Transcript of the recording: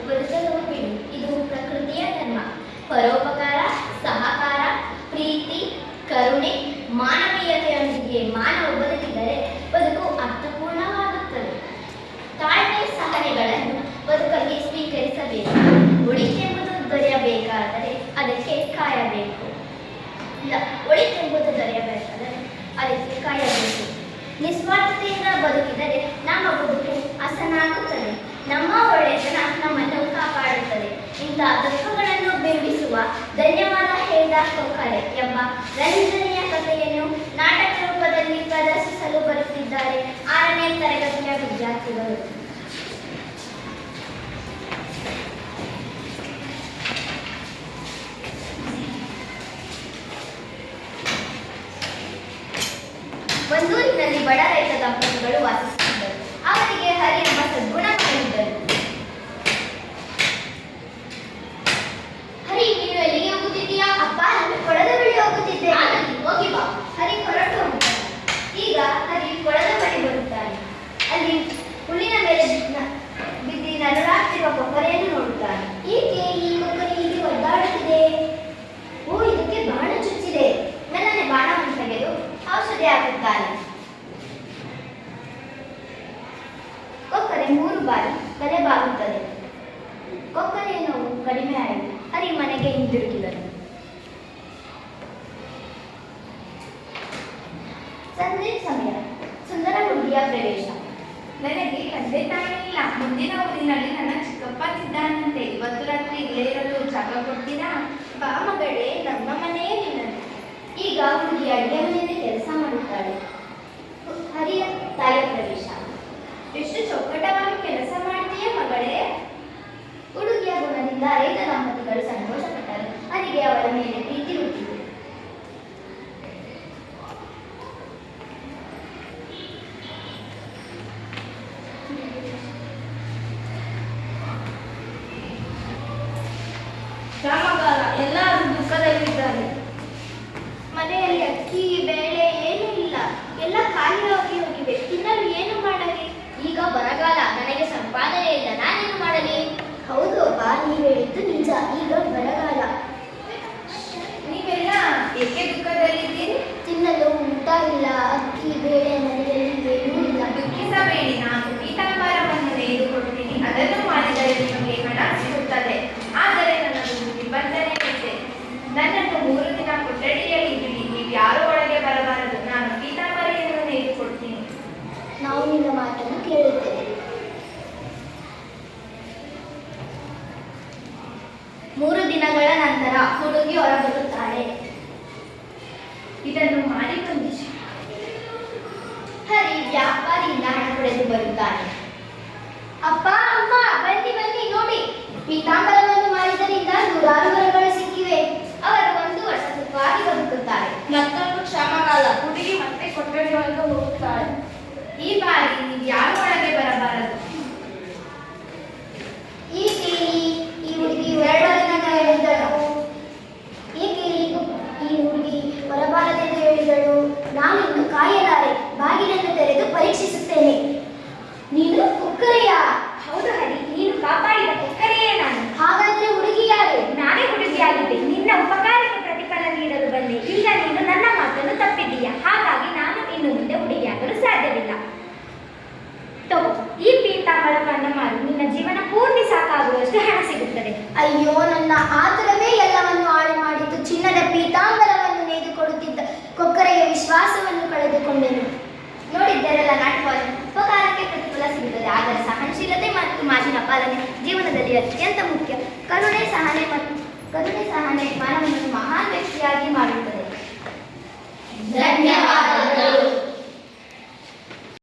ಬದುಕಲು ಬಿಡು. ಇದು ಪ್ರಕೃತಿಯ ಧರ್ಮ. ಪರೋಪಕಾರ, ಸಹಕಾರ, ಪ್ರೀತಿ, ಕರುಣೆ, ಮಾನವೀಯತೆಯೊಂದಿಗೆ ಮಾನವ ಬದುಕಿದರೆ ಬದುಕು ಅರ್ಥಪೂರ್ಣವಾಗುತ್ತದೆ. ತಾಳ್ಮೆ ಸಹನೆಗಳನ್ನು ಬದುಕಲ್ಲಿ ಸ್ವೀಕರಿಸಬೇಕು. ಒಳಿತೆಂಬುದು ದೊರೆಯಬೇಕಾದರೆ ಅದಕ್ಕೆ ಕಾಯಬೇಕು. ಒಳಿತೆಂಬುದು ದೊರೆಯಬೇಕಾದರೆ ಅದಕ್ಕೆ ಕಾಯಬೇಕು. ನಿಸ್ವಾರ್ಥತೆಯಿಂದ ಬದುಕಿದರೆ ನಮ್ಮ ಬದುಕು ಹಸನಾಗುತ್ತದೆ. ನಮ್ಮ ಒಳ್ಳೆತನ ನಮ್ಮನ್ನು ಕಾಪಾಡುತ್ತದೆ. ಇಂತಹ ತತ್ವಗಳನ್ನು ಬಿಂಬಿಸುವ ಧನ್ಯವಾದ ಹೇಳಿದ ಕೊಕ್ಕರೆ ಎಂಬ ರಂಜನೆಯ ಕಥೆಯನ್ನು ನಾಟಕ ರೂಪದಲ್ಲಿ ಪ್ರದರ್ಶಿಸಲು ಬರುತ್ತಿದ್ದಾರೆ 6ನೇ ತರಗತಿಯ ವಿದ್ಯಾರ್ಥಿಗಳು. ಒಂದೂರಿನಲ್ಲಿ ಬಡ ರೈತ ದಂಪತಿಗಳು ವಾಸಿಸುತ್ತಿದ್ದರು. ಅವರಿಗೆ ಹರಿ ಎಂಬ ಸದ್ಗುಣಗಳಿದ್ದರು. ಹರಿ, ನೀನು ಎಲ್ಲಿಗೆ ಹೋಗುತ್ತಿದ್ದೀಯಾ? ಅಪ್ಪ, ನಾನು ಕೊಳದ ಬಳಿ ಹೋಗುತ್ತಿದ್ದೆ. ಹೋಗಿ ಬಾ. ಹರಿ ಹೊರಟು ಹೋಗುತ್ತಾನೆ. ಈಗ ಹರಿ ಕೊಳದ ಬಳಿ ಬರುತ್ತಾನೆ. ಅಲ್ಲಿ ಹುಲ್ಲಿನ ಮೇಲೆ ಬಿದ್ದಿ ನರಳಾಗ್ತಿರುವ ಕೊಕ್ಕರೆಯನ್ನು ನೋಡುತ್ತಾನೆ. ಏಕೆ ಈ ಕೊಕ್ಕರೆ ಹೀಗೆ ಒದ್ದಾಡುತ್ತಿದೆ? ಓ, ಇದಕ್ಕೆ ಬಾಣ ಚುಚ್ಚಿದೆ. ಮೆಲ್ಲನೆ ಬಾಣವನ್ನು ತೆಗೆದು ಔಷಧಿ ಹಾಕುತ್ತಾನೆ. ಕೊಕ್ಕರೆ 3 ಬಾರಿ ತಲೆ ಬಾಗುತ್ತದೆ. ಕೊಕ್ಕರೆಯ ನೋವು ಕಡಿಮೆ ಆಯಿತು. ಹರಿ ಮನೆಗೆ ಹಿಂದಿರುಗಿದರು. ಸಂಜೆ ಸಮಯ. ಸುಂದರ ಹುಡುಗಿಯ ಪ್ರವೇಶ. ನನಗೆ ತಂದೆ ತಾಯಿ ಇಲ್ಲ. ಮುಂದಿನ ಊರಿನಲ್ಲಿ ನನ್ನ ಚಿಕ್ಕಪ್ಪನಿದ್ದಾನಂತೆ. ಇವತ್ತು ರಾತ್ರಿ ಇಲ್ಲೇ ಇರಲು ಜಾಗ ಕೊಡ್ತೀರಾ? ಬಾ ಮಗಳೇ, ನಮ್ಮ ಮನೆಯೇ ನಿನ್ನದು. ಈಗ ಹುಡುಗಿ ಅಡುಗೆ ಮನೆಯಲ್ಲಿ ಕೆಲಸ ಮಾಡುತ್ತಾಳೆ. ಹರಿಯ ತಾಯಿಯ ಪ್ರವೇಶ. ಎಷ್ಟು ಚೊಕ್ಕಟವಾಗಿ ಕೆಲಸ ಮಾಡ್ತೀಯ ಮಗಳೇ? ಹುಡುಗಿಯ ಗುಣದಿಂದ ರೈತ ದಂಪತಿಗಳು ಸಂತೋಷಪಟ್ಟರು. ಹರಿಗೆ ಅವರ ಮೇಲೆ ಪ್ರೀತಿ ಹುಟ್ಟಿತು. ರಾಮಕಾಲ. ಎಲ್ಲರೂ ದುಃಖದಲ್ಲಿದ್ದಾರೆ. ಮನೆಯಲ್ಲಿ ಅಕ್ಕಿ ಬೇಳೆ ಏನೂ ಇಲ್ಲ. ಎಲ್ಲ ಖಾಲಿ ಹೋಗಿವೆ. ತಿನ್ನಲು ಏನು ಮಾಡಲಿ? ಈಗ ಬರಗಾಲ. ನನಗೆ ಸಂಪಾದನೆ ಇಲ್ಲ. ನಾನೇನು ಮಾಡಲಿ? ಹೌದು ಅಪ್ಪ, ನೀವು ಹೇಳಿದ್ದು ನಿಜ. ಈಗ ಬರಗಾಲ. ನೀವೆಲ್ಲ ಏಕೆ ದುಃಖದಲ್ಲಿದ್ದೀರಿ? ತಿನ್ನಲು ಊಟ ಇಲ್ಲ. ಅಕ್ಕಿ ಬೇಳೆ ಮನೆಯಲ್ಲಿ ಏನೂ ಇಲ್ಲ. ದುಃಖಿಸಬೇಡಿ. ನಾನು ಪೀತಾಂಬರವನ್ನು ನೇಯ್ದು ಕೊಡ್ತೀನಿ. ಅದನ್ನು ಮಾಡಿದರೆ ನಿಮಗೆ ಹಣ ಸಿಗುತ್ತದೆ. ಆದರೆ ನನ್ನದೊಂದು ನಿಬಂಧನೆ ಇದೆ. ನನ್ನನ್ನು 3 ದಿನ ಕೊಠಡಿಯಲ್ಲಿ ಬಿಡಿ. ನೀವು ಯಾರು ಒಳಗೆ ಬರಬಾರದು. ನಾನು ಪೀತಾಂಬರಿಯನ್ನು ನೇಯ್ದು ಕೊಡ್ತೀನಿ. ನಾವು ನಿನ್ನ ಮಾತನ್ನು ಕೇಳುತ್ತೇವೆ. 3 ದಿನಗಳ ನಂತರ ಹುಡುಗಿ ಹೊರಬರುತ್ತಾಳೆ. ಇದನ್ನು ಮಾಡಿ ಬಂದಿಸಿ. ಹರಿ ವ್ಯಾಪಾರಿಯಿಂದ ಹಣ ಪಡೆದು ಬರುತ್ತಾನೆ. ಅಪ್ಪ, ಅಮ್ಮ, ಬನ್ನಿ ಬನ್ನಿ, ನೋಡಿ, ಪೀತಾಂಬರವನ್ನು ಮಾರಿದರಿಂದ 100 ವರಗಳು ಸಿಕ್ಕಿವೆ. ಅವರು 1 ವರ್ಷ ಸುಖವಾಗಿ ಬದುಕುತ್ತಾರೆ. ಮತ್ತೊಂದು ಕ್ಷಮಕಾಲ. ಹುಡುಗಿ ಮತ್ತೆ ಕೊಠಡಿಯೊಳಗೆ ಹೋಗುತ್ತಾಳೆ. ಈ ಬಾರಿ ನೀವು ಯಾರು ಒಳಗೆ ಬರಬಾರದು. ಏಕೆ ಈ ಹುಡುಗಿ ಹೊರಬಾರದೆಂದು ಹೇಳಿದಳು? ಏಕೆ ಈ ಹುಡುಗಿ ಹೊರಬಾರದೆಂದು ಹೇಳಿದಳು? ನಾನು ಇನ್ನು ಕಾಯಲಾರೆ. ಬಾಗಿಲನ್ನು ತೆರೆದು ಪರೀಕ್ಷಿಸುತ್ತೇನೆ. ನೀನು ಕೊಕ್ಕರೆಯ? ಹೌದು ಹರಿ, ನೀನು ಕಾಪಾಡಿದ ಕೊಕ್ಕರೆಯೇ ನಾನು. ಹಾಗಾದ್ರೆ ಹುಡುಗಿ ಯಾರು? ನಾನೇ ಹುಡುಗಿಯಾಗಿದ್ದೆ. ನಿನ್ನ ಉಪಕಾರಕ್ಕೆ ಪ್ರತಿಫಲ ನೀಡಲು ಬಂದೆ. ಈಗ ನೀನು ನನ್ನ ಮಾತನ್ನು ತಪ್ಪಿದ್ದೀಯ. ಹಾಗಾಗಿ ನಾನು ಇನ್ನು ಮುಂದೆ ಹುಡುಗಿಯಾಗಲು ಸಾಧ್ಯವಿಲ್ಲ. ತಗೋ, ಈ ಪೀತಾಂಬರವನ್ನು ಮಾರಿ ನಿನ್ನ ಜೀವನ ಪೂರ್ತಿ ಸಾಕಾಗುವಷ್ಟು ಹಣ ಸಿಗುತ್ತದೆ. ಅಯ್ಯೋ, ನನ್ನ ಆತುರವೇ ಎಲ್ಲವನ್ನು ಹಾಳು ಮಾಡಿತು. ಚಿನ್ನದ ಪೀತಾಂಬರವನ್ನು ನೇಯ್ದು ಕೊಡುತ್ತಿದ್ದ ಕೊಕ್ಕರೆಯ ವಿಶ್ವಾಸವನ್ನು ಕಳೆದುಕೊಂಡೆನು. ನೋಡಿದ್ದರೆಲ್ಲ ನಾಟಕವನ್ನು. ಉಪಕಾರಕ್ಕೆ ಪ್ರತಿಫಲ ಸಿಗುತ್ತದೆ, ಆದರೆ ಸಹನಶೀಲತೆ ಮತ್ತು ಮಾತಿನ ಪಾಲನೆ ಜೀವನದಲ್ಲಿ ಅತ್ಯಂತ ಮುಖ್ಯ. ಕರುಣೆ ಸಹನೆ ಮಾನವನನ್ನು ಮಹಾನ್ ವ್ಯಕ್ತಿಯಾಗಿ ಮಾಡುತ್ತದೆ. ಧನ್ಯವಾದ.